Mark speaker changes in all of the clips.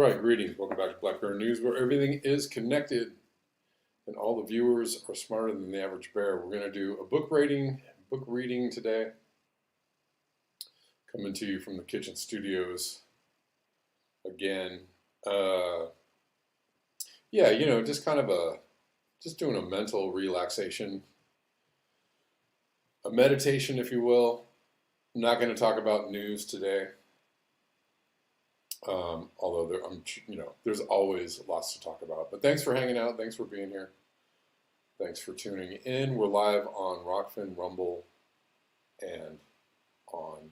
Speaker 1: right, greetings. Welcome back to Black Bear News, where everything is connected and all the viewers are smarter than the average bear. We're going to do a book reading today, coming to you from the kitchen studios again. Just kind of just doing a mental relaxation, a meditation, if you will. I'm not going to talk about news today. Although there's always lots to talk about. But thanks for hanging out. Thanks for being here. Thanks for tuning in. We're live on Rockfin, Rumble, and on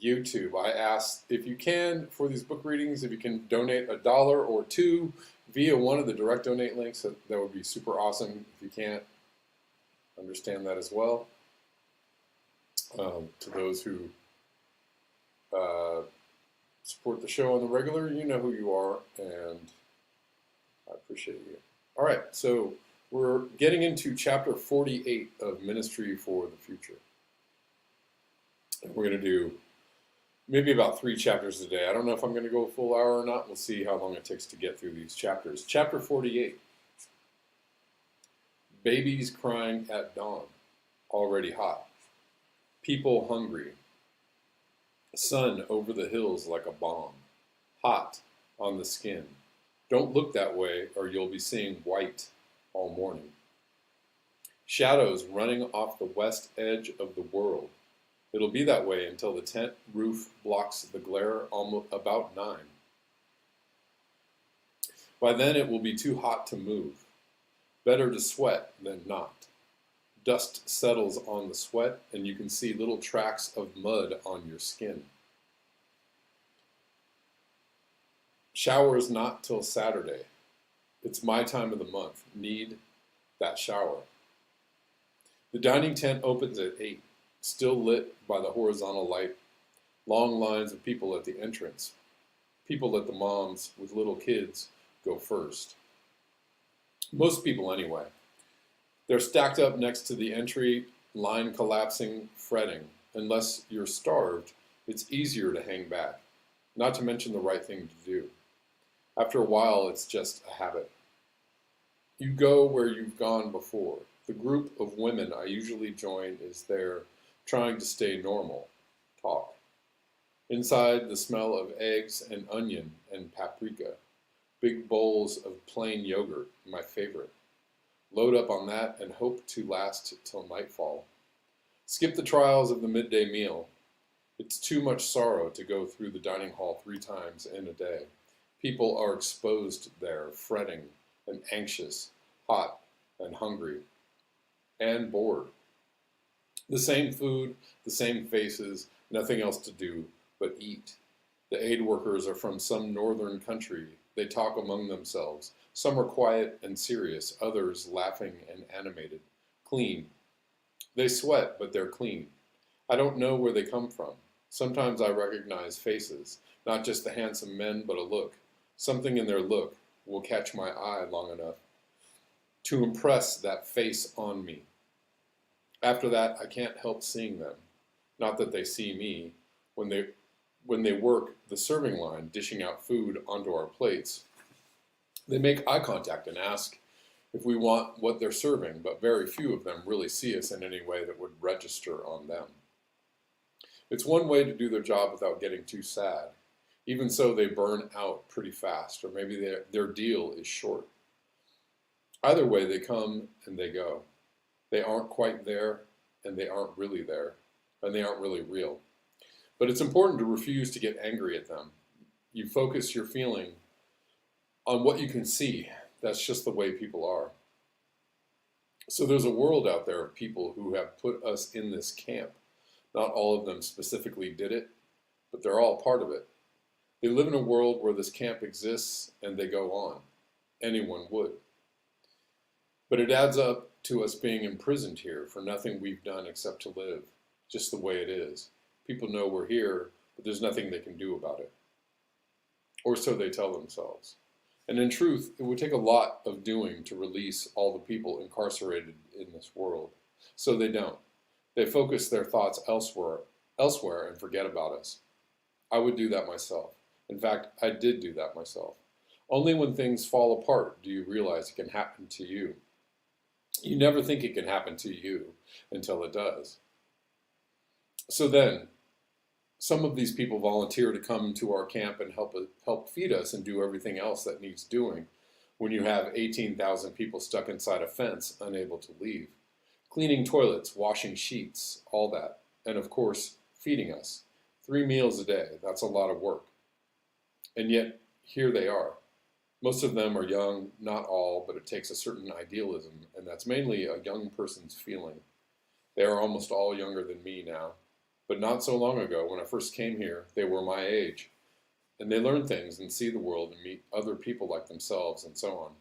Speaker 1: YouTube. I asked if you can, for these book readings, if you can donate $1 or $2 via one of the direct donate links. That would be super awesome. If you can't, understand that as well. To those who support the show on the regular, you know who you are, and I appreciate you. All right, so we're getting into chapter 48 of Ministry for the Future. And we're going to do maybe about 3 chapters a day. I don't know if I'm going to go a full hour or not. We'll see how long it takes to get through these chapters. Chapter 48. Babies crying at dawn, already hot. People hungry. Sun over the hills like a bomb, hot on the skin. Don't look that way or you'll be seeing white all morning. Shadows running off the west edge of the world. It'll be that way until the tent roof blocks the glare almost about 9. By then it will be too hot to move. Better to sweat than not. Dust settles on the sweat, and you can see little tracks of mud on your skin. Showers not till Saturday. It's my time of the month. Need that shower. The dining tent opens at 8, still lit by the horizontal light. Long lines of people at the entrance. People let the moms with little kids go first. Most people anyway. They're stacked up next to the entry, line collapsing, fretting. Unless you're starved, it's easier to hang back, not to mention the right thing to do. After a while, it's just a habit. You go where you've gone before. The group of women I usually join is there, trying to stay normal, talk. Inside, the smell of eggs and onion and paprika. Big bowls of plain yogurt, my favorite. Load up on that and hope to last till nightfall. Skip the trials of the midday meal. It's too much sorrow to go through the dining hall 3 times in a day. People are exposed there, fretting and anxious, hot and hungry, and bored. The same food, the same faces, nothing else to do but eat. The aid workers are from some northern country. They talk among themselves. Some are quiet and serious, others laughing and animated. Clean. They sweat, but they're clean. I don't know where they come from. Sometimes I recognize faces, not just the handsome men, but a look. Something in their look will catch my eye long enough to impress that face on me. After that, I can't help seeing them. Not that they see me. When they work the serving line, dishing out food onto our plates, they make eye contact and ask if we want what they're serving, but very few of them really see us in any way that would register on them. It's one way to do their job without getting too sad. Even so, they burn out pretty fast, or maybe their deal is short. Either way, they come and they go. They aren't quite there, and they aren't really there, and they aren't really real. But it's important to refuse to get angry at them. You focus your feeling on what you can see. That's just the way people are. So there's a world out there of people who have put us in this camp. Not all of them specifically did it, but they're all part of it. They live in a world where this camp exists and they go on. Anyone would. But it adds up to us being imprisoned here for nothing we've done except to live, just the way it is. People know we're here, but there's nothing they can do about it. Or so they tell themselves. And in truth, it would take a lot of doing to release all the people incarcerated in this world. So they don't. They focus their thoughts elsewhere and forget about us. I would do that myself. In fact, I did do that myself. Only when things fall apart do you realize it can happen to you. You never think it can happen to you until it does. So then, some of these people volunteer to come to our camp and help feed us and do everything else that needs doing when you have 18,000 people stuck inside a fence, unable to leave. Cleaning toilets, washing sheets, all that. And of course, feeding us. 3 meals a day, that's a lot of work. And yet, here they are. Most of them are young, not all, but it takes a certain idealism, and that's mainly a young person's feeling. They are almost all younger than me now, but not so long ago, when I first came here, they were my age. And they learn things and see the world and meet other people like themselves and so on.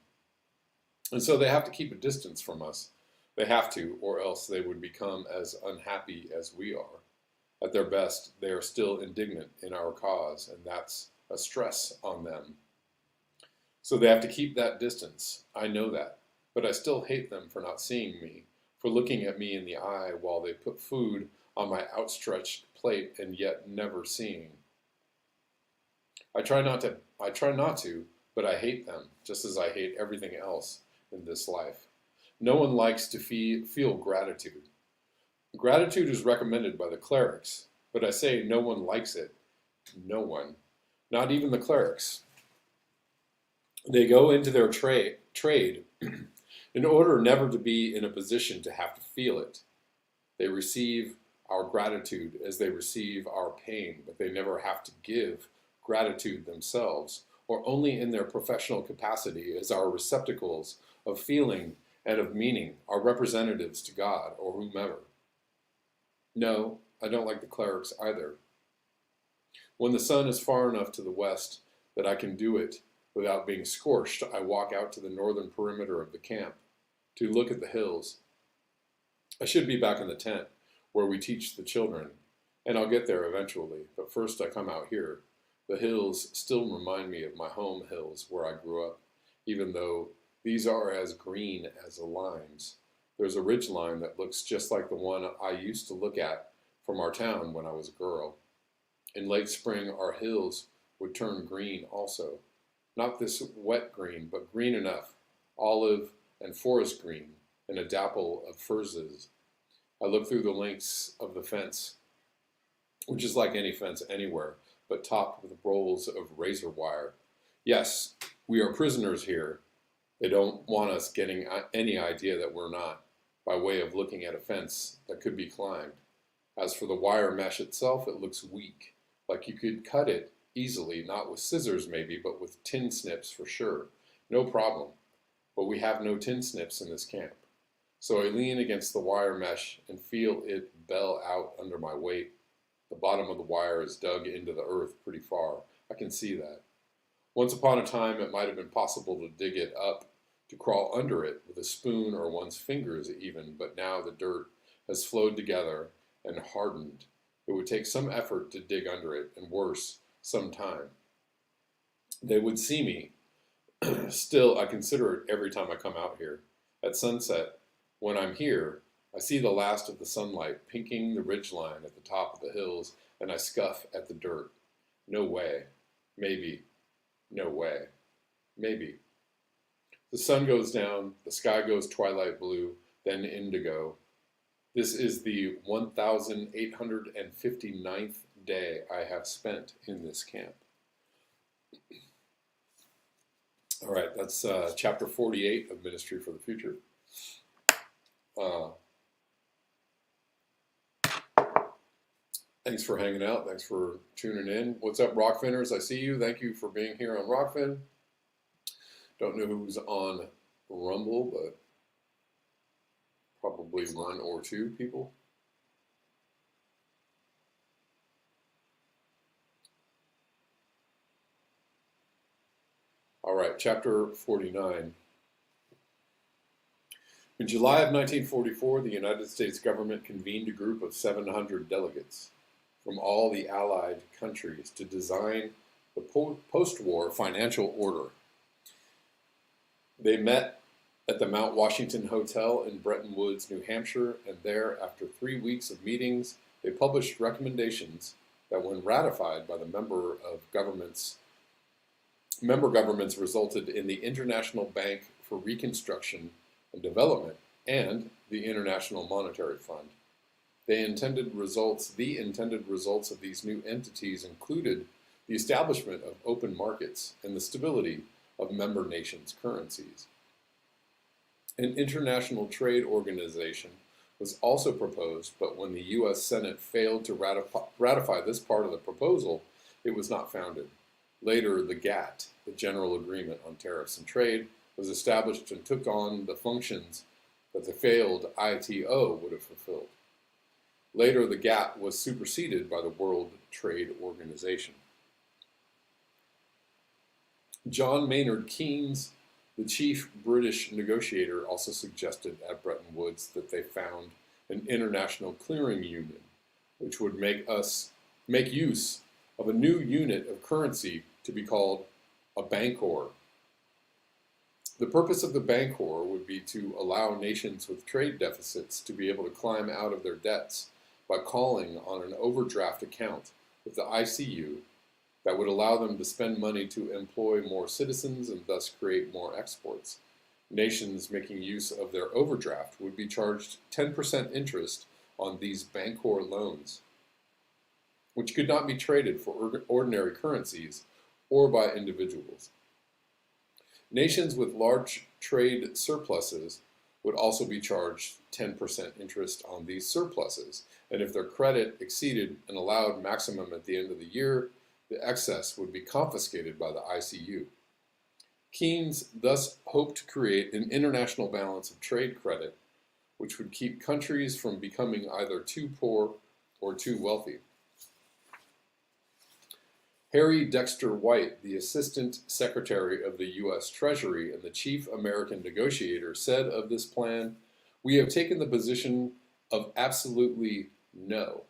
Speaker 1: And so they have to keep a distance from us. They have to, or else they would become as unhappy as we are. At their best, they are still indignant in our cause, and that's a stress on them. So they have to keep that distance. I know that. But I still hate them for not seeing me, for looking at me in the eye while they put food on my outstretched plate and yet never seeing. I try not to, but I hate them, just as I hate everything else in this life. No one likes to feel gratitude. Gratitude is recommended by the clerics, but I say no one likes it. No one. Not even the clerics. They go into their trade in order never to be in a position to have to feel it. They receive our gratitude as they receive our pain, but they never have to give gratitude themselves, or only in their professional capacity as our receptacles of feeling and of meaning, our representatives to God or whomever. No, I don't like the clerics either. When the sun is far enough to the west that I can do it without being scorched, I walk out to the northern perimeter of the camp to look at the hills. I should be back in the tent where we teach the children, and I'll get there eventually, but first I come out here. The hills still remind me of my home hills where I grew up, even though these are as green as the lines. There's a ridge line that looks just like the one I used to look at from our town when I was a girl. In late spring, our hills would turn green also. Not this wet green, but green enough, olive and forest green, and a dapple of furzes. I look through the links of the fence, which is like any fence anywhere, but topped with rolls of razor wire. Yes, we are prisoners here. They don't want us getting any idea that we're not, by way of looking at a fence that could be climbed. As for the wire mesh itself, it looks weak, like you could cut it easily, not with scissors maybe, but with tin snips for sure. No problem. But we have no tin snips in this camp. So I lean against the wire mesh and feel it bell out under my weight. The bottom of the wire is dug into the earth pretty far. I can see that. Once upon a time, it might have been possible to dig it up, to crawl under it with a spoon or one's fingers even, but now the dirt has flowed together and hardened. It would take some effort to dig under it, and worse, some time. They would see me. Still, I consider it every time I come out here. At sunset, when I'm here, I see the last of the sunlight pinking the ridgeline at the top of the hills, and I scuff at the dirt. No way. Maybe. No way. Maybe. The sun goes down, the sky goes twilight blue, then indigo. This is the 1,859th day I have spent in this camp. All right, that's chapter 48 of Ministry for the Future. Thanks for hanging out. Thanks for tuning in. What's up, Rockfinners? I see you. Thank you for being here on Rockfin. Don't know who's on Rumble, but probably one or two people. All right, chapter 49. In July of 1944, the United States government convened a group of 700 delegates from all the Allied countries to design the post-war financial order. They met at the Mount Washington Hotel in Bretton Woods, New Hampshire, and there, after 3 weeks of meetings, they published recommendations that when ratified by the member governments resulted in the International Bank for Reconstruction and Development and the International Monetary Fund. The intended results of these new entities included the establishment of open markets and the stability of member nations' currencies. An international trade organization was also proposed, but when the U.S. Senate failed to ratify this part of the proposal, it was not founded. Later, the GATT, the General Agreement on Tariffs and Trade, was established and took on the functions that the failed ITO would have fulfilled. Later, the GATT was superseded by the World Trade Organization. John Maynard Keynes, the chief British negotiator, also suggested at Bretton Woods that they found an international clearing union, which would make use of a new unit of currency to be called a bancor. The purpose of the bancor would be to allow nations with trade deficits to be able to climb out of their debts by calling on an overdraft account with the ICU that would allow them to spend money to employ more citizens and thus create more exports. Nations making use of their overdraft would be charged 10% interest on these bancor loans, which could not be traded for ordinary currencies or by individuals. Nations with large trade surpluses would also be charged 10% interest on these surpluses, and if their credit exceeded an allowed maximum at the end of the year, the excess would be confiscated by the ICU. Keynes thus hoped to create an international balance of trade credit, which would keep countries from becoming either too poor or too wealthy. Harry Dexter White, the Assistant Secretary of the U.S. Treasury and the chief American negotiator, said of this plan, "We have taken the position of absolutely no.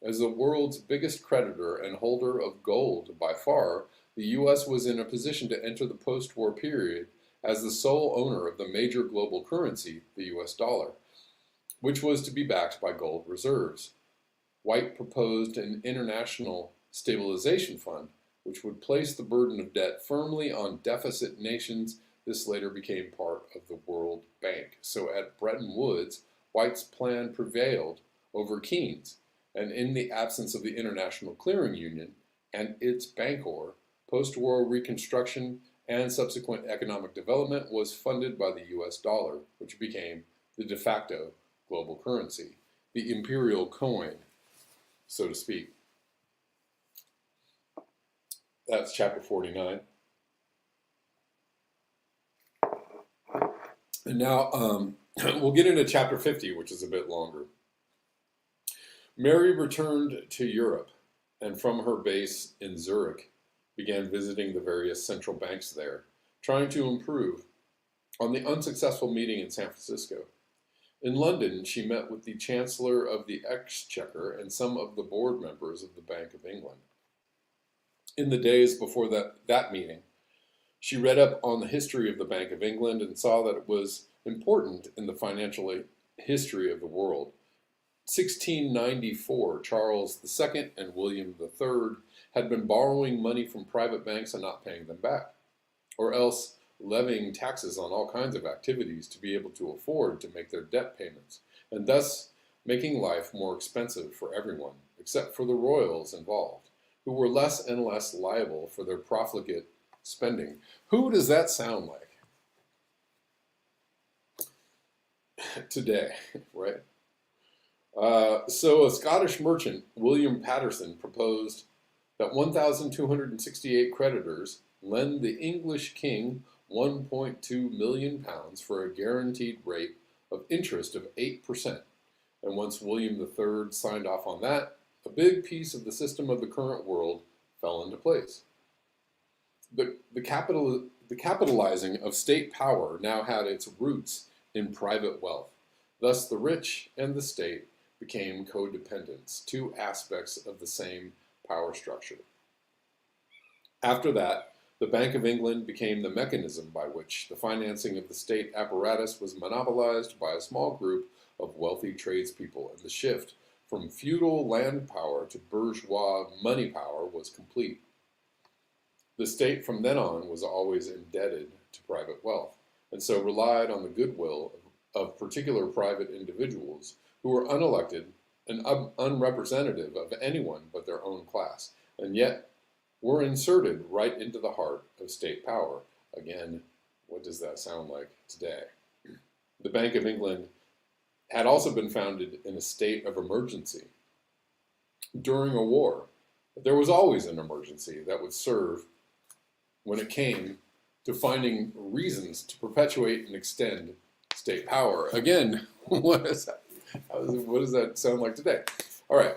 Speaker 1: As the world's biggest creditor and holder of gold by far, the U.S. was in a position to enter the post-war period as the sole owner of the major global currency, the U.S. dollar, which was to be backed by gold reserves. White proposed an international stabilization fund, which would place the burden of debt firmly on deficit nations. This later became part of the World Bank. So at Bretton Woods, White's plan prevailed over Keynes, and in the absence of the International Clearing Union and its bancor, post-war reconstruction and subsequent economic development was funded by the US dollar, which became the de facto global currency, the imperial coin, so to speak. That's chapter 49. And now we'll get into chapter 50, which is a bit longer. Mary returned to Europe, and from her base in Zurich, began visiting the various central banks there, trying to improve on the unsuccessful meeting in San Francisco. In London, she met with the Chancellor of the Exchequer and some of the board members of the Bank of England. In the days before that meeting, she read up on the history of the Bank of England and saw that it was important in the financial history of the world. 1694, Charles II and William III had been borrowing money from private banks and not paying them back, or else levying taxes on all kinds of activities to be able to afford to make their debt payments, and thus making life more expensive for everyone, except for the royals involved, who were less and less liable for their profligate spending. Who does that sound like? Today, right? So a Scottish merchant, William Patterson, proposed that 1,268 creditors lend the English king £1.2 million for a guaranteed rate of interest of 8%. And once William III signed off on that, a big piece of the system of the current world fell into place. The capitalizing of state power now had its roots in private wealth. Thus, the rich and the state became codependents, two aspects of the same power structure. After that, the Bank of England became the mechanism by which the financing of the state apparatus was monopolized by a small group of wealthy tradespeople, and the shift from feudal land power to bourgeois money power was complete. The state from then on was always indebted to private wealth, and so relied on the goodwill of particular private individuals who were unelected and unrepresentative of anyone but their own class, and yet were inserted right into the heart of state power. Again, what does that sound like today? The Bank of England had also been founded in a state of emergency during a war. But there was always an emergency that would serve when it came to finding reasons to perpetuate and extend state power. Again, what does that sound like today? All right.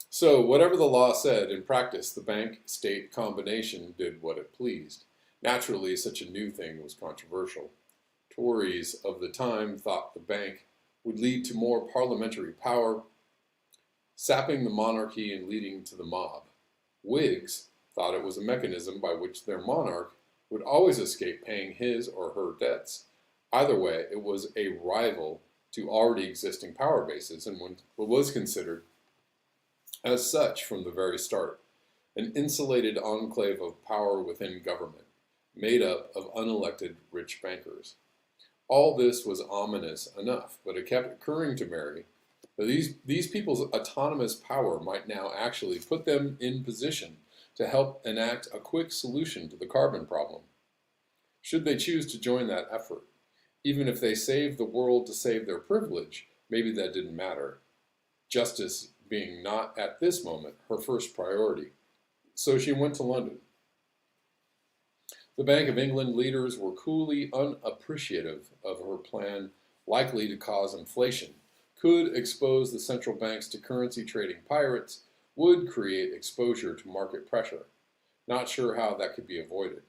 Speaker 1: So whatever the law said, in practice, the bank-state combination did what it pleased. Naturally, such a new thing was controversial. Tories of the time thought the bank would lead to more parliamentary power, sapping the monarchy and leading to the mob. Whigs thought it was a mechanism by which their monarch would always escape paying his or her debts. Either way, it was a rival to already existing power bases and was considered as such from the very start, an insulated enclave of power within government, made up of unelected rich bankers. All this was ominous enough, but it kept occurring to Mary that these people's autonomous power might now actually put them in position to help enact a quick solution to the carbon problem. Should they choose to join that effort, even if they saved the world to save their privilege, maybe that didn't matter, justice being not at this moment her first priority. So she went to London. The Bank of England leaders were coolly unappreciative of her plan, likely to cause inflation, could expose the central banks to currency trading pirates, would create exposure to market pressure. Not sure how that could be avoided.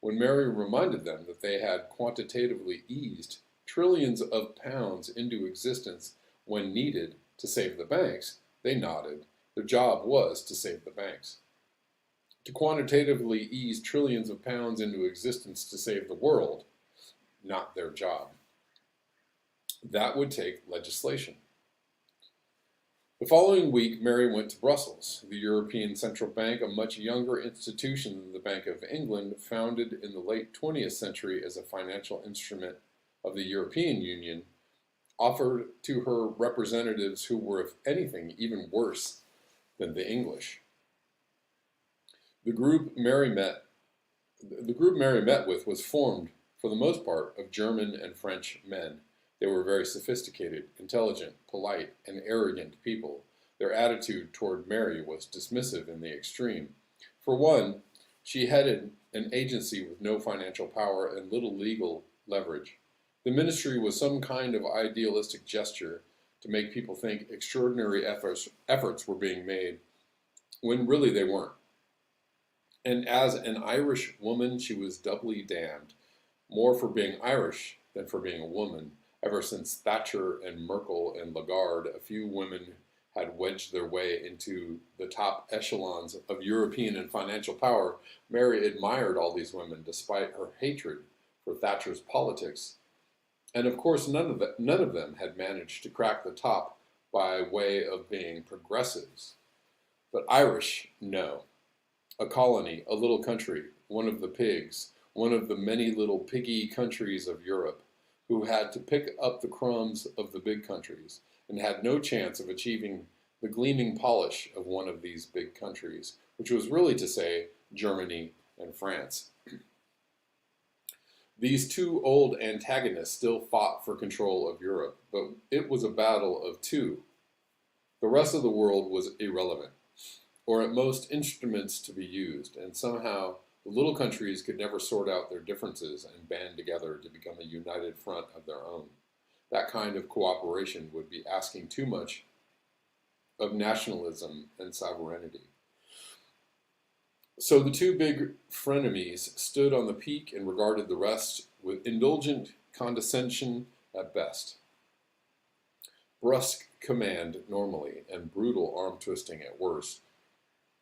Speaker 1: When Mary reminded them that they had quantitatively eased trillions of pounds into existence when needed to save the banks, they nodded. Their job was to save the banks. To quantitatively ease trillions of pounds into existence to save the world, not their job. That would take legislation. The following week, Mary went to Brussels. The European Central Bank, a much younger institution than the Bank of England, founded in the late 20th century as a financial instrument of the European Union, offered to her representatives who were, if anything, even worse than the English. The group Mary met with was formed, for the most part, of German and French men. They were very sophisticated, intelligent, polite, and arrogant people. Their attitude toward Mary was dismissive in the extreme. For one, she headed an agency with no financial power and little legal leverage. The ministry was some kind of idealistic gesture to make people think extraordinary efforts were being made, when really they weren't. And as an Irish woman, she was doubly damned, more for being Irish than for being a woman. Ever since Thatcher and Merkel and Lagarde, a few women had wedged their way into the top echelons of European and financial power. Mary admired all these women despite her hatred for Thatcher's politics. And of course, none of them had managed to crack the top by way of being progressives. But Irish, no. A colony, a little country, one of the pigs, one of the many little piggy countries of Europe, who had to pick up the crumbs of the big countries, and had no chance of achieving the gleaming polish of one of these big countries, which was really to say Germany and France. These two old antagonists still fought for control of Europe, but it was a battle of two. The rest of the world was irrelevant, or at most instruments to be used, and somehow the little countries could never sort out their differences and band together to become a united front of their own. That kind of cooperation would be asking too much of nationalism and sovereignty. So the two big frenemies stood on the peak and regarded the rest with indulgent condescension at best. Brusque command normally, and brutal arm-twisting at worst,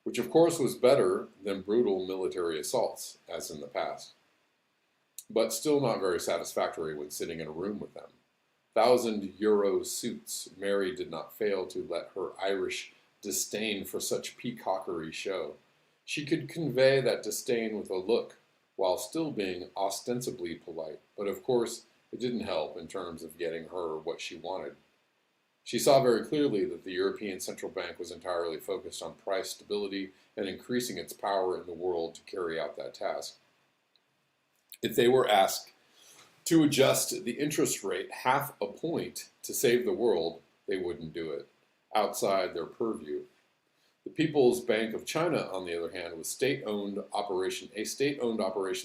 Speaker 1: which of course was better than brutal military assaults, as in the past, but still not very satisfactory when sitting in a room with them. 1,000 euro suits, Mary did not fail to let her Irish disdain for such peacockery show. She could convey that disdain with a look, while still being ostensibly polite, but of course it didn't help in terms of getting her what she wanted. She saw very clearly that the European Central Bank was entirely focused on price stability and increasing its power in the world to carry out that task. If they were asked to adjust the interest rate half a point to save the world, they wouldn't do it, outside their purview. The People's Bank of China, on the other hand, was a state-owned operation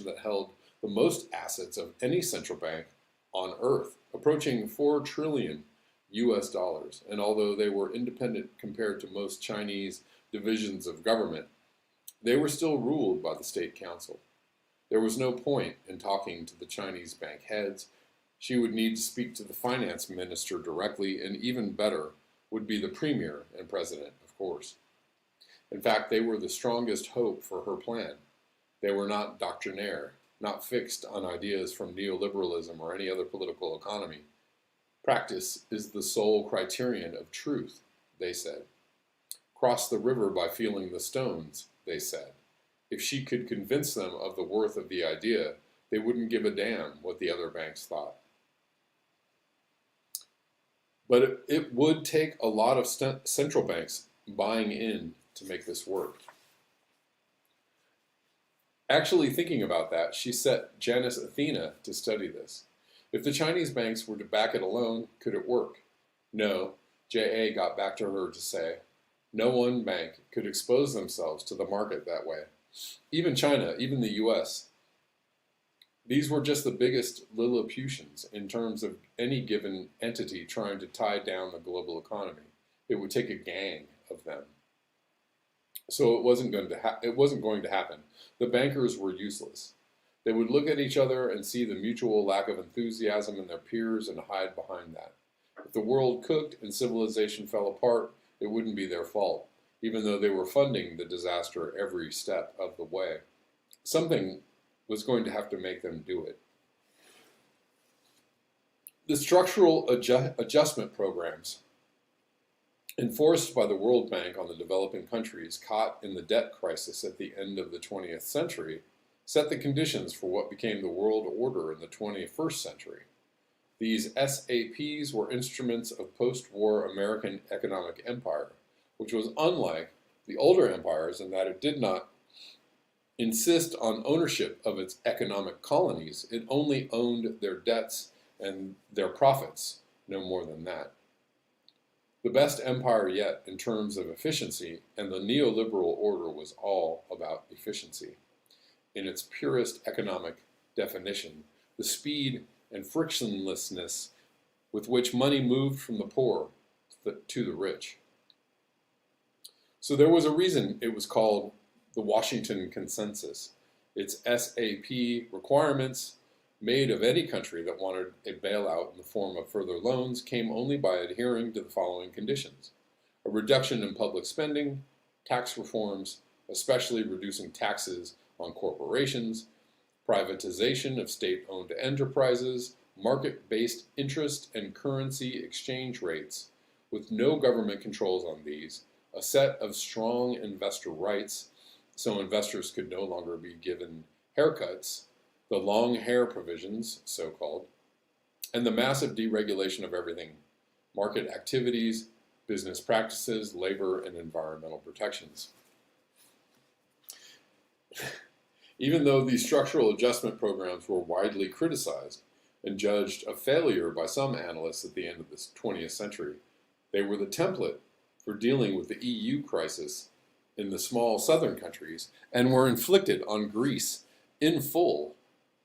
Speaker 1: that held the most assets of any central bank on earth, approaching 4 trillion US dollars. And although they were independent compared to most Chinese divisions of government, they were still ruled by the State Council. There was no point in talking to the Chinese bank heads. She would need to speak to the finance minister directly, and even better would be the premier and president, of course. In fact, they were the strongest hope for her plan. They were not doctrinaire, not fixed on ideas from neoliberalism or any other political economy. Practice is the sole criterion of truth, they said. Cross the river by feeling the stones, they said. If she could convince them of the worth of the idea, they wouldn't give a damn what the other banks thought. But it would take a lot of central banks buying in to make this work. Actually thinking about that, she set Janus Athena to study this. If the Chinese banks were to back it alone, could it work? No, J.A. got back to her to say, no one bank could expose themselves to the market that way. Even China, even the U.S., these were just the biggest Lilliputians in terms of any given entity trying to tie down the global economy. It would take a gang of them. So it wasn't going to happen. The bankers were useless. They would look at each other and see the mutual lack of enthusiasm in their peers and hide behind that. If the world cooked and civilization fell apart, it wouldn't be their fault, even though they were funding the disaster every step of the way. Something was going to have to make them do it. The structural adjustment programs enforced by the World Bank on the developing countries caught in the debt crisis at the end of the 20th century set the conditions for what became the world order in the 21st century. These SAPs were instruments of post-war American economic empire, which was unlike the older empires in that it did not insist on ownership of its economic colonies. It only owned their debts and their profits, no more than that. The best empire yet in terms of efficiency, and the neoliberal order was all about efficiency. In its purest economic definition, the speed and frictionlessness with which money moved from the poor to the rich. So there was a reason it was called the Washington Consensus. Its SAP requirements, made of any country that wanted a bailout in the form of further loans, came only by adhering to the following conditions: a reduction in public spending, tax reforms, especially reducing taxes on corporations, privatization of state-owned enterprises, market-based interest and currency exchange rates, with no government controls on these, a set of strong investor rights, so investors could no longer be given haircuts, the long hair provisions, so-called, and the massive deregulation of everything: market activities, business practices, labor, and environmental protections. Even though these structural adjustment programs were widely criticized and judged a failure by some analysts at the end of the 20th century, they were the template for dealing with the EU crisis in the small southern countries, and were inflicted on Greece in full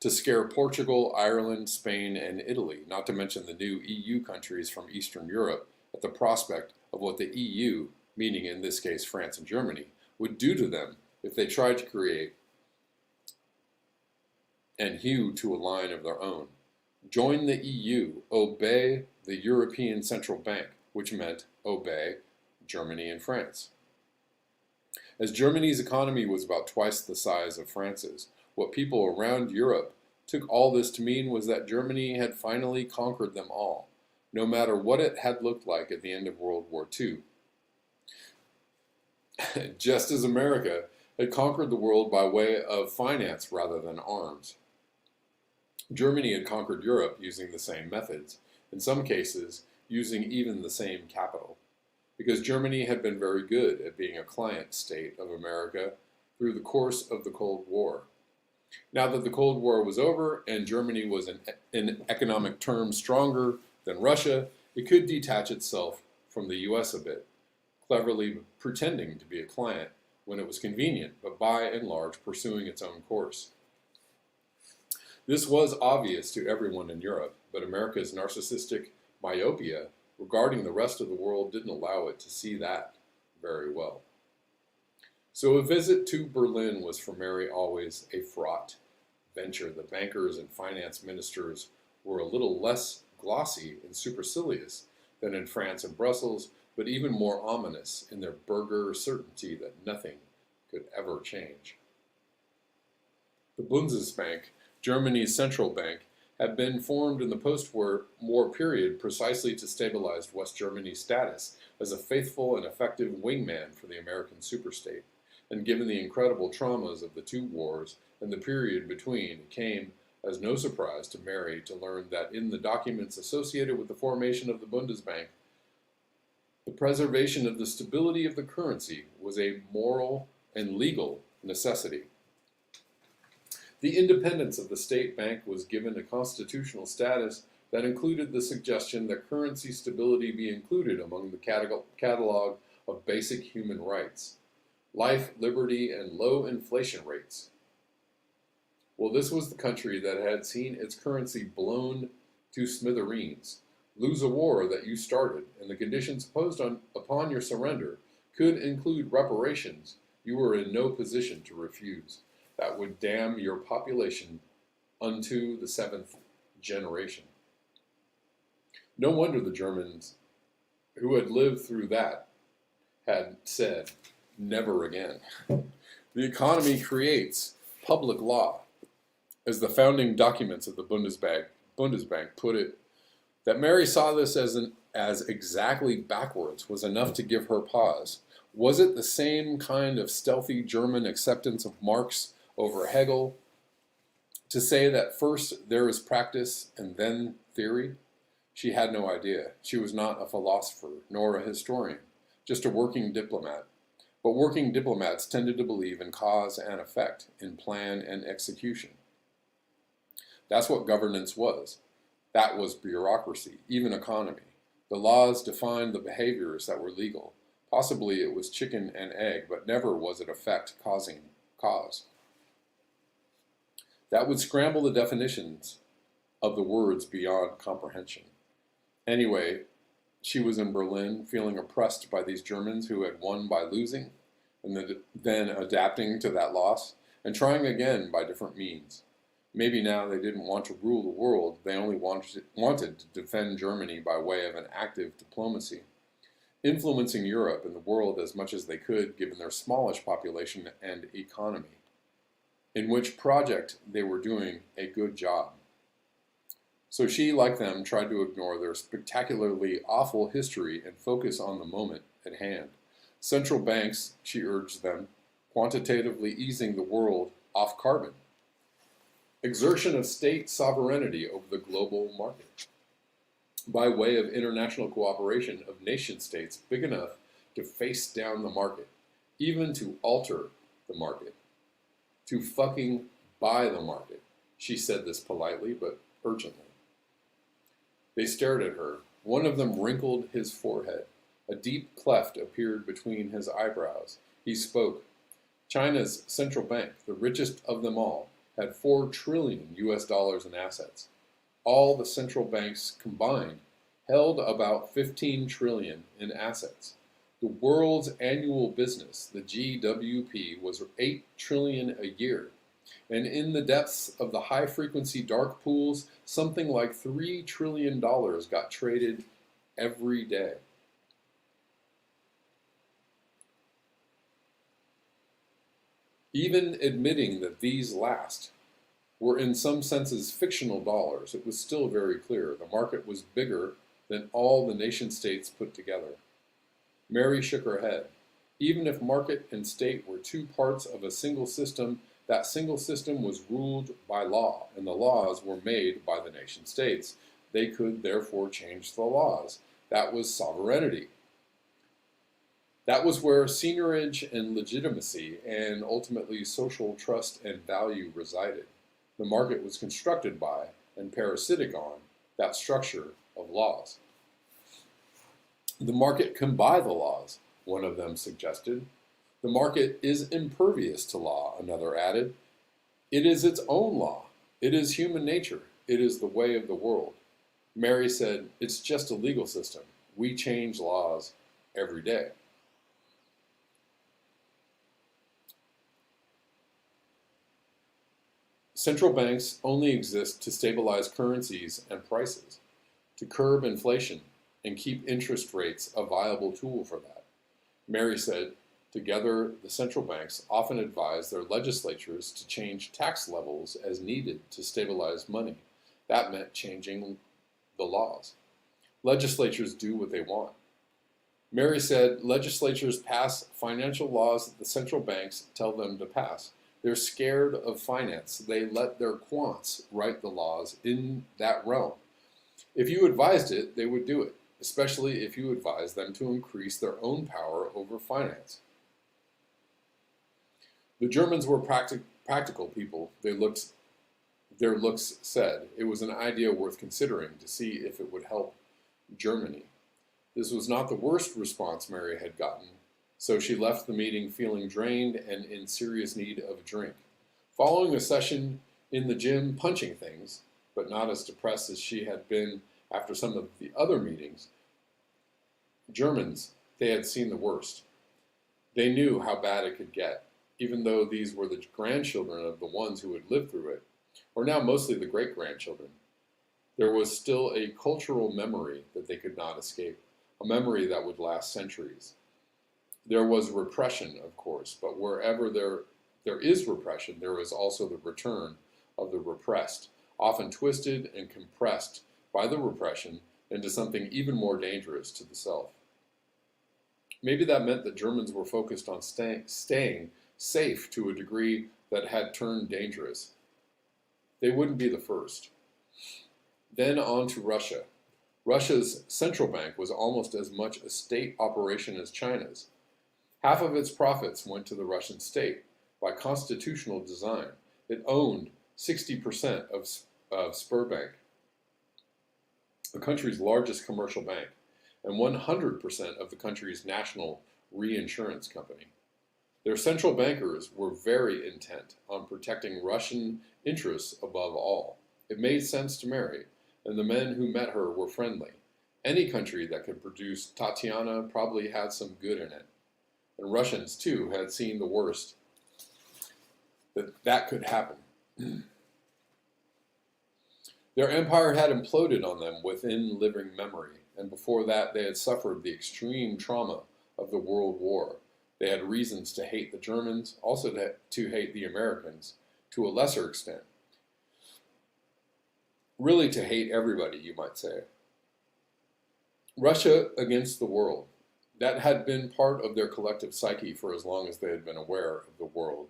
Speaker 1: to scare Portugal, Ireland, Spain, and Italy, not to mention the new EU countries from Eastern Europe, at the prospect of what the EU, meaning in this case France and Germany, would do to them if they tried to create and hew to a line of their own. Join the EU, obey the European Central Bank, which meant obey Germany and France. As Germany's economy was about twice the size of France's, what people around Europe took all this to mean was that Germany had finally conquered them all. no matter what it had looked like at the end of World War II. Just as America had conquered the world by way of finance rather than arms, Germany had conquered Europe using the same methods, in some cases using even the same capital, because Germany had been very good at being a client state of America through the course of the Cold War. Now that the Cold War was over and Germany was in economic terms stronger than Russia, it could detach itself from the US a bit, cleverly pretending to be a client when it was convenient, but by and large pursuing its own course. This was obvious to everyone in Europe, but America's narcissistic myopia regarding the rest of the world didn't allow it to see that very well. So a visit to Berlin was for Mary always a fraught venture. The bankers and finance ministers were a little less glossy and supercilious than in France and Brussels, but even more ominous in their burger certainty that nothing could ever change. The Bundesbank, Germany's central bank, had been formed in the post-war period precisely to stabilize West Germany's status as a faithful and effective wingman for the American superstate. And given the incredible traumas of the two wars and the period between, it came as no surprise to Mary to learn that in the documents associated with the formation of the Bundesbank, the preservation of the stability of the currency was a moral and legal necessity. The independence of the state bank was given a constitutional status that included the suggestion that currency stability be included among the catalog of basic human rights: life, liberty, and low inflation rates. Well, this was the country that had seen its currency blown to smithereens, lose a war that you started, and the conditions imposed upon your surrender could include reparations you were in no position to refuse, that would damn your population unto the seventh generation. No wonder the Germans who had lived through that had said, never again. The economy creates public law, as the founding documents of the Bundesbank put it. That Mary saw this as exactly backwards was enough to give her pause. Was it the same kind of stealthy German acceptance of Marx over Hegel, to say that first there is practice and then theory? She had no idea. She was not a philosopher nor a historian, just a working diplomat. But working diplomats tended to believe in cause and effect, in plan and execution. That's what governance was. That was bureaucracy, even economy. The laws defined the behaviors that were legal. Possibly it was chicken and egg, but never was it effect causing cause. That would scramble the definitions of the words beyond comprehension. Anyway, she was in Berlin, feeling oppressed by these Germans who had won by losing, and then adapting to that loss, and trying again by different means. Maybe now they didn't want to rule the world, they only wanted to defend Germany by way of an active diplomacy, influencing Europe and the world as much as they could given their smallish population and economy, in which project they were doing a good job. So she, like them, tried to ignore their spectacularly awful history and focus on the moment at hand. Central banks, she urged them, quantitatively easing the world off carbon. Exertion of state sovereignty over the global market, by way of international cooperation of nation states big enough to face down the market, even to alter the market, to fucking buy the market. She said this politely but urgently. They stared at her. One of them wrinkled his forehead. A deep cleft appeared between his eyebrows. He spoke. China's central bank, the richest of them all, had $4 trillion in assets. All the central banks combined held about 15 trillion in assets. The world's annual business, the GWP, was 8 trillion a year. And in the depths of the high-frequency dark pools, something like $3 trillion got traded every day. Even admitting that these last were in some senses fictional dollars, it was still very clear the market was bigger than all the nation states put together. Mary shook her head. Even if market and state were two parts of a single system, that single system was ruled by law, and the laws were made by the nation states. They could therefore change the laws. That was sovereignty. That was where seigniorage and legitimacy and ultimately social trust and value resided. The market was constructed by and parasitic on that structure of laws. The market can buy the laws, one of them suggested. The market is impervious to law, another added. It is its own law. It is human nature. It is the way of the world. Mary said, it's just a legal system. We change laws every day. Central banks only exist to stabilize currencies and prices, to curb inflation, and keep interest rates a viable tool for that. Mary said, together, the central banks often advise their legislatures to change tax levels as needed to stabilize money. That meant changing the laws. Legislatures do what they want. Mary said, legislatures pass financial laws that the central banks tell them to pass. They're scared of finance. They let their quants write the laws in that realm. If you advised it, they would do it, especially if you advised them to increase their own power over finance. The Germans were practical people, their looks said. It was an idea worth considering to see if it would help Germany. This was not the worst response Mary had gotten, so she left the meeting feeling drained and in serious need of a drink. Following a session in the gym punching things, but not as depressed as she had been after some of the other meetings, Germans, they had seen the worst. They knew how bad it could get, even though these were the grandchildren of the ones who had lived through it, or now mostly the great-grandchildren. There was still a cultural memory that they could not escape, a memory that would last centuries. There was repression, of course, but wherever there is repression, there is also the return of the repressed, often twisted and compressed by the repression into something even more dangerous to the self. Maybe that meant that Germans were focused on staying safe to a degree that had turned dangerous. They wouldn't be the first. Then on to Russia. Russia's central bank was almost as much a state operation as China's. Half of its profits went to the Russian state by constitutional design. It owned 60% of Sberbank, the country's largest commercial bank, and 100% of the country's national reinsurance company. Their central bankers were very intent on protecting Russian interests above all. It made sense to Mary, and the men who met her were friendly. Any country that could produce Tatiana probably had some good in it. And Russians, too, had seen the worst that could happen. Their empire had imploded on them within living memory, and before that they had suffered the extreme trauma of the World War. They had reasons to hate the Germans, also to hate the Americans, to a lesser extent. Really to hate everybody, you might say. Russia against the world. That had been part of their collective psyche for as long as they had been aware of the world.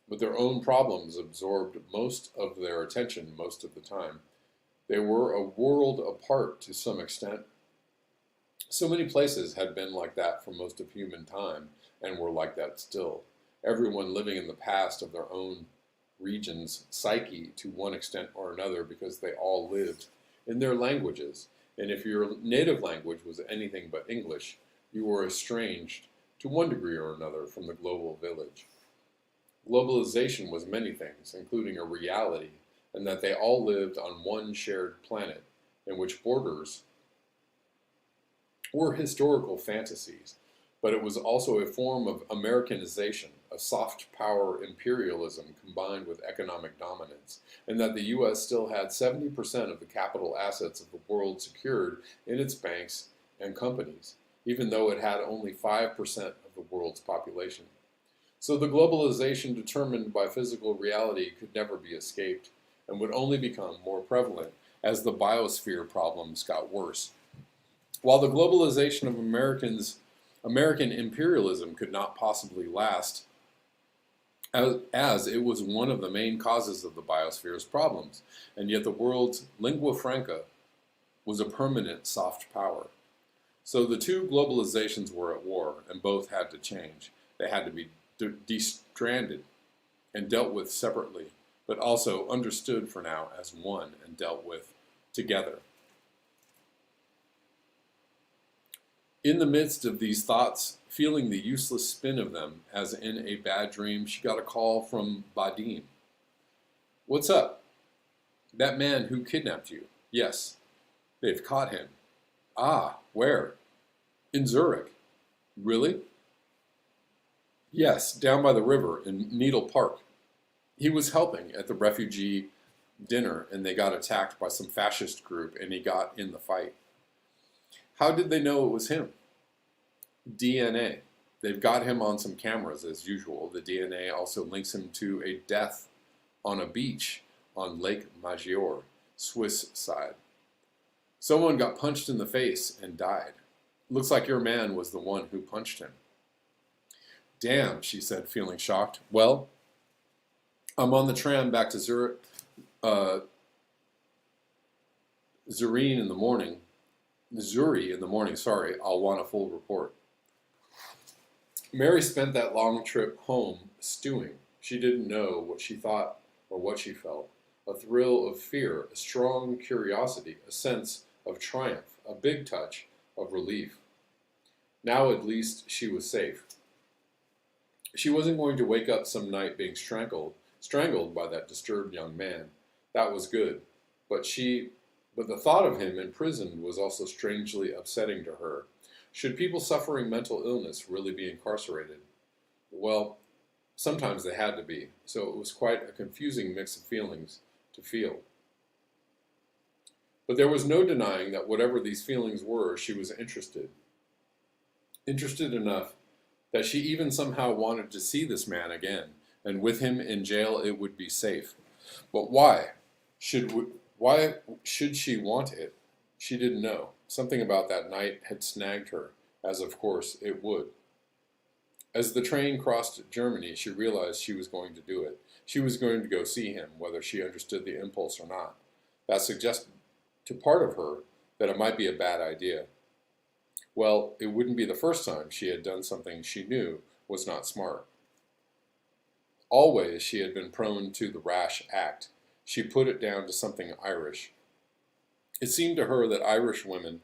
Speaker 1: But their own problems absorbed most of their attention most of the time. They were a world apart to some extent. So many places had been like that for most of human time, and were like that still. Everyone living in the past of their own region's psyche to one extent or another, because they all lived in their languages. And if your native language was anything but English, you were estranged to one degree or another from the global village. Globalization was many things, including a reality, and that they all lived on one shared planet, in which borders were historical fantasies, but it was also a form of Americanization, a soft power imperialism combined with economic dominance, and that the U.S. still had 70% of the capital assets of the world secured in its banks and companies, even though it had only 5% of the world's population. So the globalization determined by physical reality could never be escaped, and would only become more prevalent as the biosphere problems got worse. While the globalization of American imperialism could not possibly last, as it was one of the main causes of the biosphere's problems, and yet the world's lingua franca was a permanent soft power. So the two globalizations were at war, and both had to change. They had to be de-stranded and dealt with separately, but also understood for now as one and dealt with together. In the midst of these thoughts, feeling the useless spin of them as in a bad dream, she got a call from Badin. "What's up?" "That man who kidnapped you." "Yes." "They've caught him." "Ah, where?" "In Zurich." "Really?" "Yes, down by the river in Needle Park. He was helping at the refugee dinner and they got attacked by some fascist group and he got in the fight." "How did they know it was him?" "DNA. They've got him on some cameras as usual. The DNA also links him to a death on a beach on Lake Maggiore, Swiss side. Someone got punched in the face and died. Looks like your man was the one who punched him." "Damn," she said, feeling shocked. "Well, I'm on the tram back to Zuri in the morning. Sorry, I'll want a full report." Mary spent that long trip home stewing. She didn't know what she thought or what she felt. A thrill of fear, a strong curiosity, a sense of triumph, a big touch of relief. Now at least she was safe. She wasn't going to wake up some night being strangled by that disturbed young man. That was good. But the thought of him imprisoned was also strangely upsetting to her. Should people suffering mental illness really be incarcerated? Well, sometimes they had to be, so it was quite a confusing mix of feelings to feel. But there was no denying that whatever these feelings were, she was interested. Interested enough that she even somehow wanted to see this man again, and with him in jail it would be safe. But why should she want it? She didn't know. Something about that night had snagged her, as of course it would. As the train crossed Germany, she realized she was going to do it. She was going to go see him, whether she understood the impulse or not. That suggested to part of her that it might be a bad idea. Well, it wouldn't be the first time she had done something she knew was not smart. Always she had been prone to the rash act. She put it down to something Irish. It seemed to her that Irish women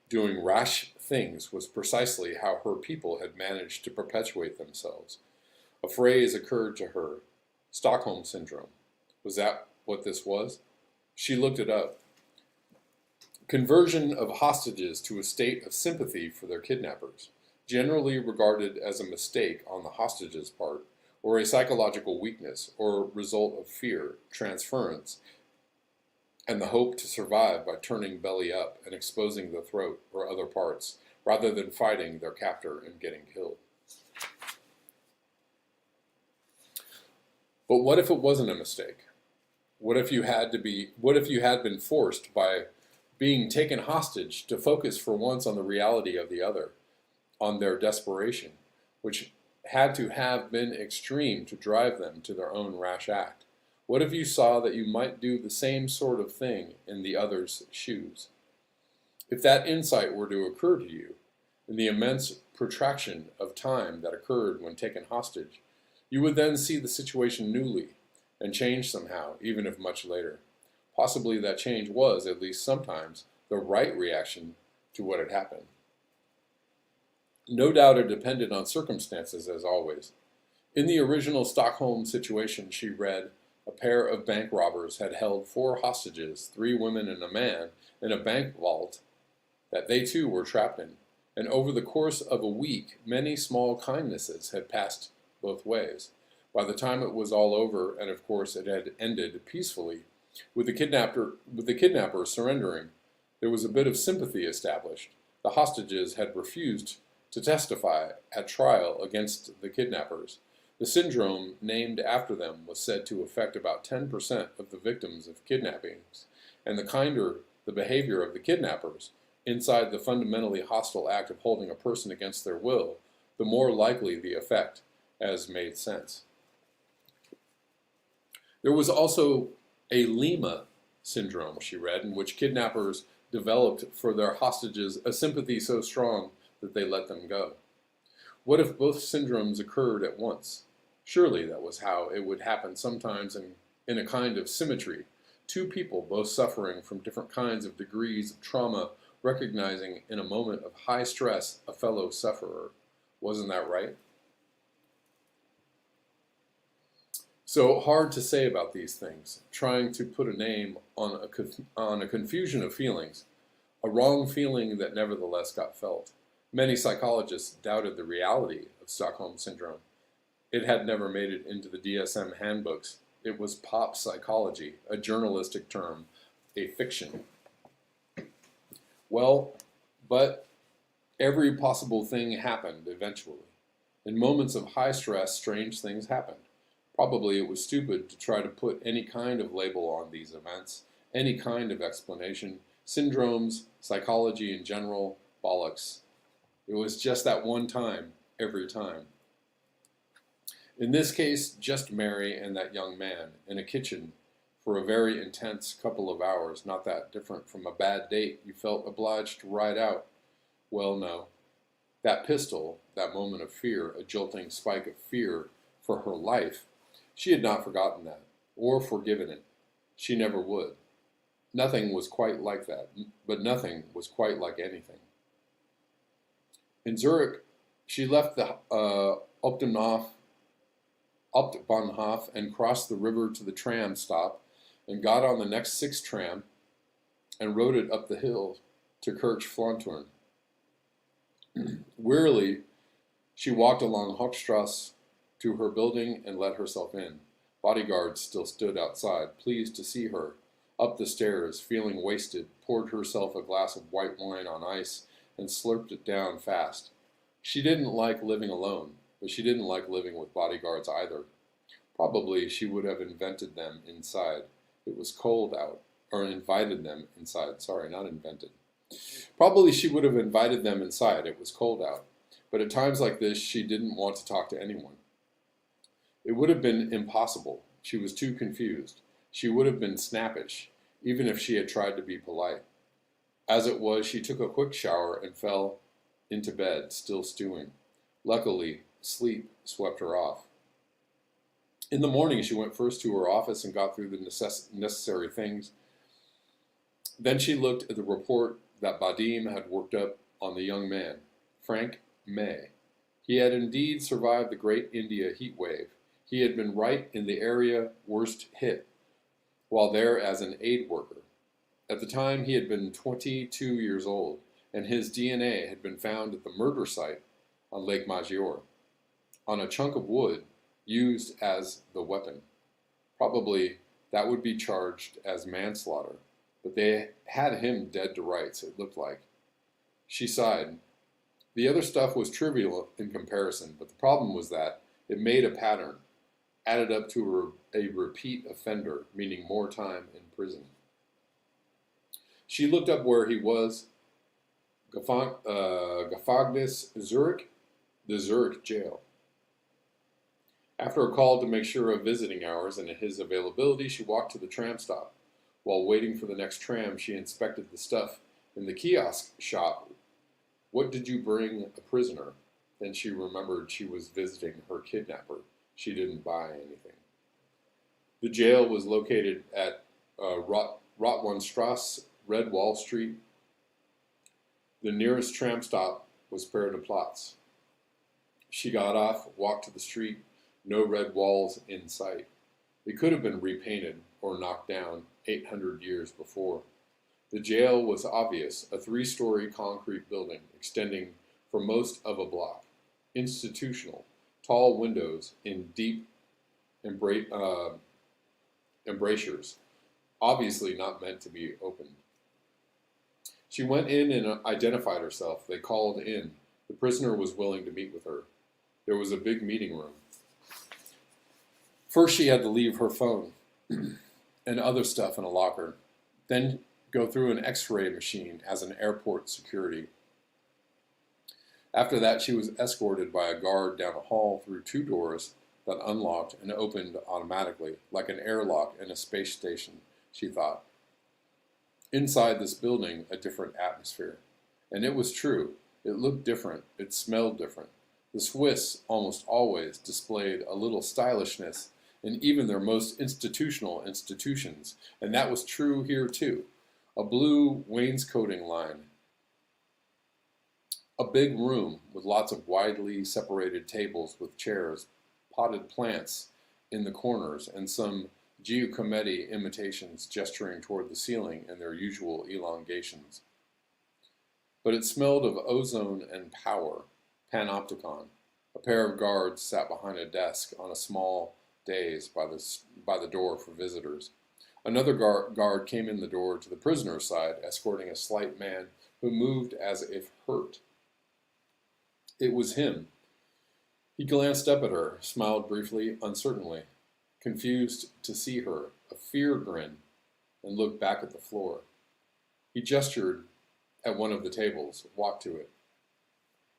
Speaker 1: doing rash things was precisely how her people had managed to perpetuate themselves. A phrase occurred to her, Stockholm Syndrome. Was that what this was? She looked it up. Conversion of hostages to a state of sympathy for their kidnappers, generally regarded as a mistake on the hostages' part, or a psychological weakness, or result of fear, transference, and the hope to survive by turning belly up and exposing the throat or other parts, rather than fighting their captor and getting killed. But what if it wasn't a mistake? What if you had been forced by being taken hostage to focus for once on the reality of the other, on their desperation, which had to have been extreme to drive them to their own rash act? What if you saw that you might do the same sort of thing in the other's shoes? If that insight were to occur to you, in the immense protraction of time that occurred when taken hostage, you would then see the situation newly and change somehow, even if much later. Possibly that change was, at least sometimes, the right reaction to what had happened. No doubt it depended on circumstances, as always. In the original Stockholm situation, she read, a pair of bank robbers had held 4 hostages, 3 women and a man, in a bank vault that they too were trapped in. And over the course of a week, many small kindnesses had passed both ways. By the time it was all over, and of course it had ended peacefully, with the kidnapper surrendering, there was a bit of sympathy established. The hostages had refused to testify at trial against the kidnappers. The syndrome named after them was said to affect about 10% of the victims of kidnappings, and the kinder the behavior of the kidnappers, inside the fundamentally hostile act of holding a person against their will, the more likely the effect, as made sense. There was also a Lima syndrome, she read, in which kidnappers developed for their hostages a sympathy so strong that they let them go. What if both syndromes occurred at once? Surely that was how it would happen sometimes in a kind of symmetry. Two people, both suffering from different kinds of degrees of trauma, recognizing in a moment of high stress a fellow sufferer. Wasn't that right? So hard to say about these things, trying to put a name on a confusion of feelings, a wrong feeling that nevertheless got felt. Many psychologists doubted the reality of Stockholm Syndrome. It had never made it into the DSM handbooks. It was pop psychology, a journalistic term, a fiction. Well, but every possible thing happened eventually. In moments of high stress, strange things happened. Probably it was stupid to try to put any kind of label on these events, any kind of explanation. Syndromes, psychology in general, bollocks. It was just that one time, every time. In this case, just Mary and that young man in a kitchen for a very intense couple of hours, not that different from a bad date you felt obliged to ride out. Well, no. That pistol, that moment of fear, a jolting spike of fear for her life, she had not forgotten that, or forgiven it. She never would. Nothing was quite like that, but nothing was quite like anything. In Zurich, she left the Hauptbahnhof and crossed the river to the tram stop and got on the next 6 tram and rode it up the hill to Kirchflontern. Wearily, she walked along Hochstrasse to her building and let herself in. Bodyguards still stood outside, pleased to see her. Up the stairs, feeling wasted, poured herself a glass of white wine on ice and slurped it down fast. She didn't like living alone, but she didn't like living with bodyguards either. Probably she would have invented them inside. It was cold out, or invited them inside. Sorry, not invented. Probably she would have invited them inside. It was cold out. But at times like this, she didn't want to talk to anyone. It would have been impossible. She was too confused. She would have been snappish, even if she had tried to be polite. As it was, she took a quick shower and fell into bed, still stewing. Luckily, sleep swept her off. In the morning, she went first to her office and got through the necessary things. Then she looked at the report that Badim had worked up on the young man, Frank May. He had indeed survived the great India heat wave. He had been right in the area worst hit, while there as an aid worker. At the time, he had been 22 years old, and his DNA had been found at the murder site on Lake Maggiore, on a chunk of wood used as the weapon. Probably that would be charged as manslaughter, but they had him dead to rights, it looked like. She sighed. The other stuff was trivial in comparison, but the problem was that it made a pattern, added up to a repeat offender, meaning more time in prison. She looked up where he was, Gefängnis Zurich, the Zurich jail. After a call to make sure of visiting hours and his availability, she walked to the tram stop. While waiting for the next tram, she inspected the stuff in the kiosk shop. What did you bring a prisoner? Then she remembered she was visiting her kidnapper. She didn't buy anything. The jail was located at Rotweinstrasse, Red Wall Street. The nearest tram stop was Paradeplatz. She got off, walked to the street, no red walls in sight. It could have been repainted or knocked down 800 years before. The jail was obvious, a 3-story concrete building extending for most of a block. Institutional, tall windows in deep embrasures, obviously not meant to be opened. She went in and identified herself. They called in. The prisoner was willing to meet with her. There was a big meeting room. First, she had to leave her phone and other stuff in a locker. Then go through an x-ray machine as an airport security. After that, she was escorted by a guard down a hall through 2 doors that unlocked and opened automatically, like an airlock in a space station, she thought. Inside this building, a different atmosphere. And it was true. It looked different. It smelled different. The Swiss almost always displayed a little stylishness in even their most institutional institutions, and that was true here too. A blue wainscoting line. A big room with lots of widely separated tables with chairs, potted plants in the corners, and some Giacometti imitations gesturing toward the ceiling in their usual elongations. But it smelled of ozone and power, panopticon. A pair of guards sat behind a desk on a small dais by the door for visitors. Another guard came in the door to the prisoner's side, escorting a slight man who moved as if hurt. It was him. He glanced up at her, smiled briefly, uncertainly, confused to see her, a fear grin, and looked back at the floor. He gestured at one of the tables, walked to it.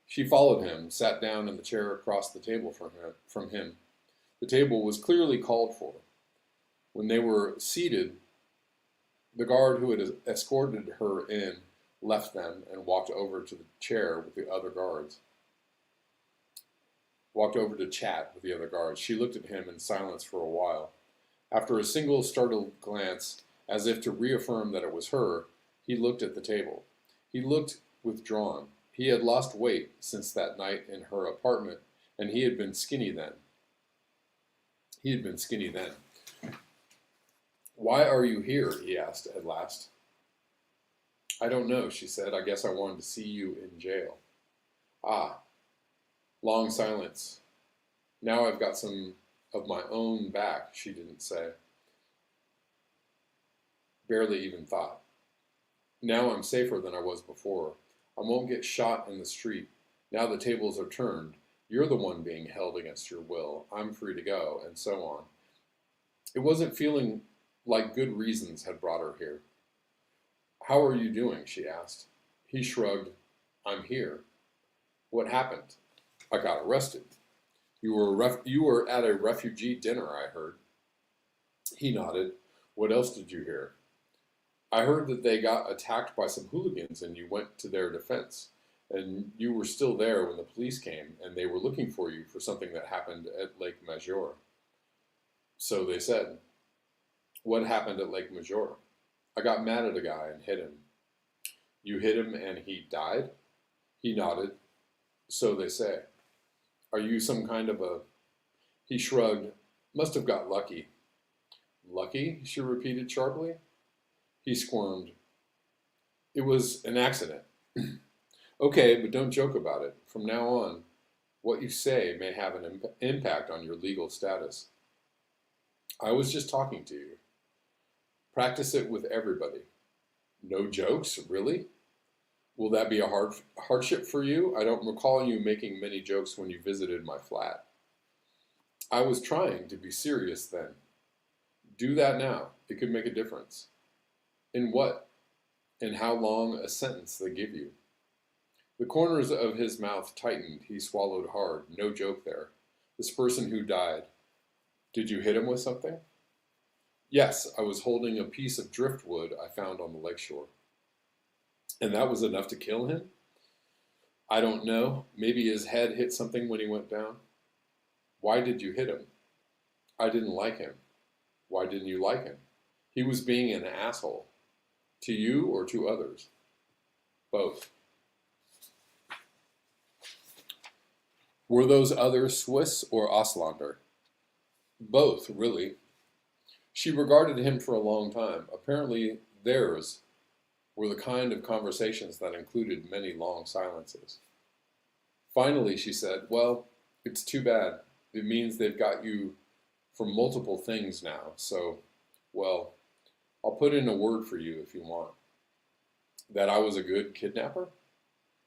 Speaker 1: She followed him, sat down in the chair across the table from him. The table was clearly called for. When they were seated, the guard who had escorted her in left them and walked over to the chair with the other guards. Walked over to chat with the other guards. She looked at him in silence for a while. After a single startled glance, as if to reaffirm that it was her, he looked at the table. He looked withdrawn. He had lost weight since that night in her apartment, and he had been skinny then. Why are you here? He asked at last. I don't know, she said. I guess I wanted to see you in jail. Ah. Long silence. Now I've got some of my own back, she didn't say. Barely even thought. Now I'm safer than I was before. I won't get shot in the street. Now the tables are turned. You're the one being held against your will. I'm free to go, and so on. It wasn't feeling like good reasons had brought her here. How are you doing? She asked. He shrugged. I'm here. What happened? I got arrested. You were at a refugee dinner, I heard. He nodded. What else did you hear? I heard that they got attacked by some hooligans and you went to their defense. And you were still there when the police came and they were looking for you for something that happened at Lake Major. So they said. What happened at Lake Major? I got mad at a guy and hit him. You hit him and he died? He nodded. So they say. Are you some kind of a... He shrugged. Must have got lucky. Lucky? She repeated sharply. He squirmed. It was an accident. Okay, but don't joke about it. From now on, what you say may have an impact on your legal status. I was just talking to you. Practice it with everybody. No jokes, really? Will that be a hardship for you? I don't recall you making many jokes when you visited my flat. I was trying to be serious then. Do that now. It could make a difference. In what? In how long a sentence they give you. The corners of his mouth tightened. He swallowed hard. No joke there. This person who died. Did you hit him with something? Yes, I was holding a piece of driftwood I found on the lakeshore. And that was enough to kill him? I don't know. Maybe his head hit something when he went down. Why did you hit him? I didn't like him. Why didn't you like him? He was being an asshole. To you or to others? Both. Were those others Swiss or Auslander? Both, really. She regarded him for a long time. Apparently theirs were the kind of conversations that included many long silences. Finally, she said, well, it's too bad. It means they've got you for multiple things now, so, well, I'll put in a word for you if you want. That I was a good kidnapper?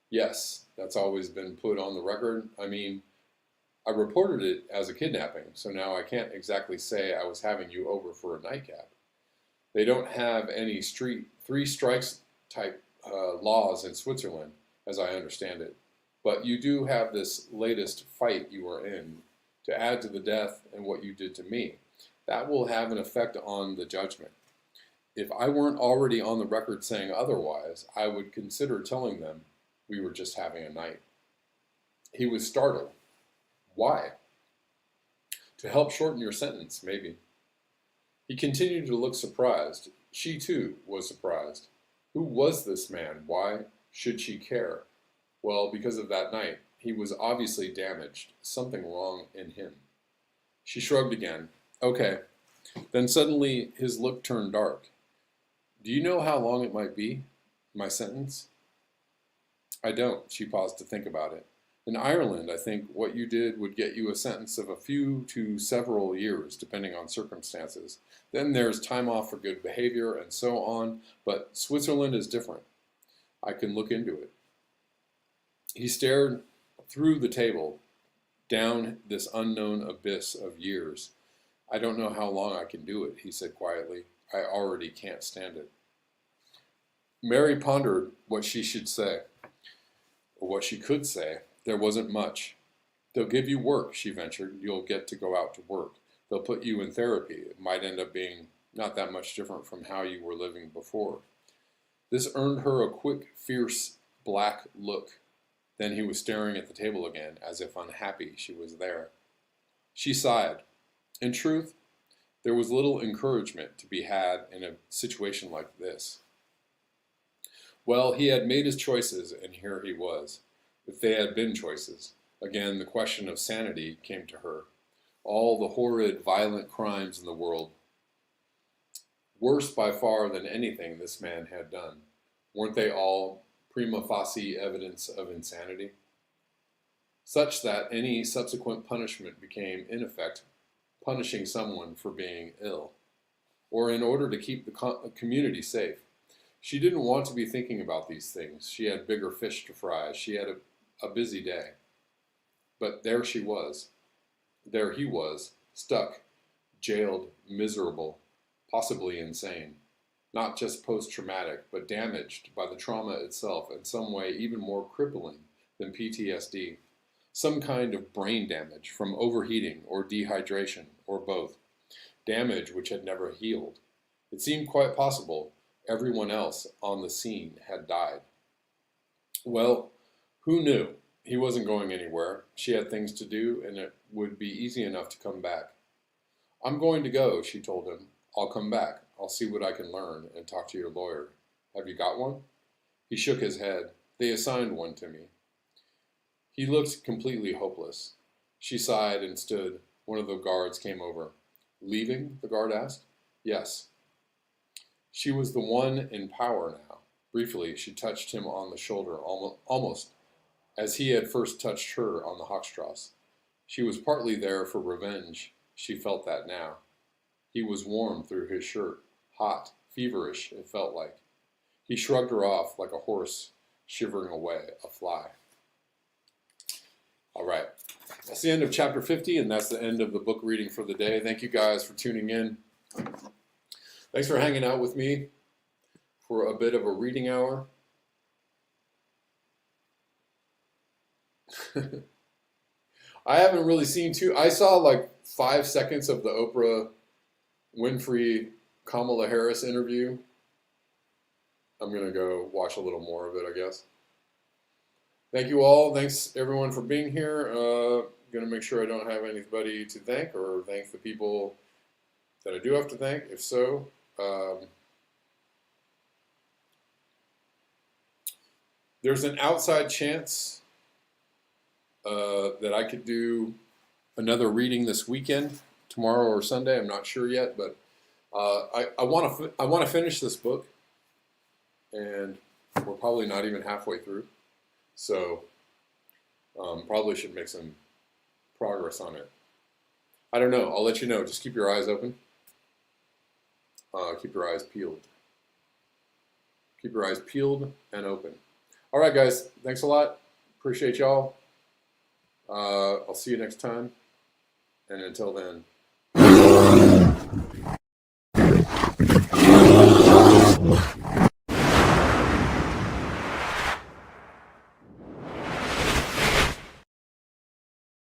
Speaker 1: Yes, that's always been put on the record. I mean, I reported it as a kidnapping, so now I can't exactly say I was having you over for a nightcap. They don't have any street three strikes type laws in Switzerland, as I understand it. But you do have this latest fight you are in to add to the death and what you did to me. That will have an effect on the judgment. If I weren't already on the record saying otherwise, I would consider telling them we were just having a night. He was startled. Why? To help shorten your sentence, maybe. He continued to look surprised. She, too, was surprised. Who was this man? Why should she care? Well, because of that night. He was obviously damaged. Something wrong in him. She shrugged again. Okay. Then suddenly his look turned dark. Do you know how long it might be? My sentence? I don't. She paused to think about it. In Ireland, I think what you did would get you a sentence of a few to several years, depending on circumstances. Then there's time off for good behavior and so on, but Switzerland is different. I can look into it. He stared through the table, down this unknown abyss of years. I don't know how long I can do it, he said quietly. I already can't stand it. Mary pondered what she should say, or what she could say. There wasn't much. They'll give you work, she ventured. You'll get to go out to work. They'll put you in therapy. It might end up being not that much different from how you were living before. This earned her a quick, fierce, black look. Then he was staring at the table again, as if unhappy she was there. She sighed. In truth, there was little encouragement to be had in a situation like this. Well, he had made his choices, and here he was. If they had been choices. Again, the question of sanity came to her. All the horrid, violent crimes in the world. Worse by far than anything this man had done. Weren't they all prima facie evidence of insanity? Such that any subsequent punishment became, in effect, punishing someone for being ill, or in order to keep the community safe. She didn't want to be thinking about these things. She had bigger fish to fry. She had a busy day. But there she was. There he was, stuck, jailed, miserable, possibly insane. Not just post-traumatic, but damaged by the trauma itself in some way even more crippling than PTSD. Some kind of brain damage from overheating or dehydration or both. Damage which had never healed. It seemed quite possible everyone else on the scene had died. Well, who knew? He wasn't going anywhere. She had things to do, and it would be easy enough to come back. I'm going to go, she told him. I'll come back. I'll see what I can learn and talk to your lawyer. Have you got one? He shook his head. They assigned one to me. He looked completely hopeless. She sighed and stood. One of the guards came over. Leaving? The guard asked. Yes. She was the one in power now. Briefly, she touched him on the shoulder, almost as he had first touched her on the Hochstrasse. She was partly there for revenge. She felt that now. He was warm through his shirt, hot, feverish, it felt like. He shrugged her off like a horse shivering away a fly. All right, that's the end of chapter 50, and that's the end of the book reading for the day. Thank you guys for tuning in. Thanks for hanging out with me for a bit of a reading hour. I haven't really seen I saw like 5 seconds of the Oprah Winfrey Kamala Harris interview. I'm going to go watch a little more of it, I guess. Thank you all. Thanks everyone for being here. Going to make sure I don't have anybody to thank or thank the people that I do have to thank. If so, there's an outside chance that I could do another reading this weekend, tomorrow or Sunday. I'm not sure yet, but I want to finish this book, and we're probably not even halfway through, so probably should make some progress on it. I don't know. I'll let you know. Just keep your eyes open. Keep your eyes peeled. Keep your eyes peeled and open. All right, guys. Thanks a lot. Appreciate y'all. I'll see you next time. And until then,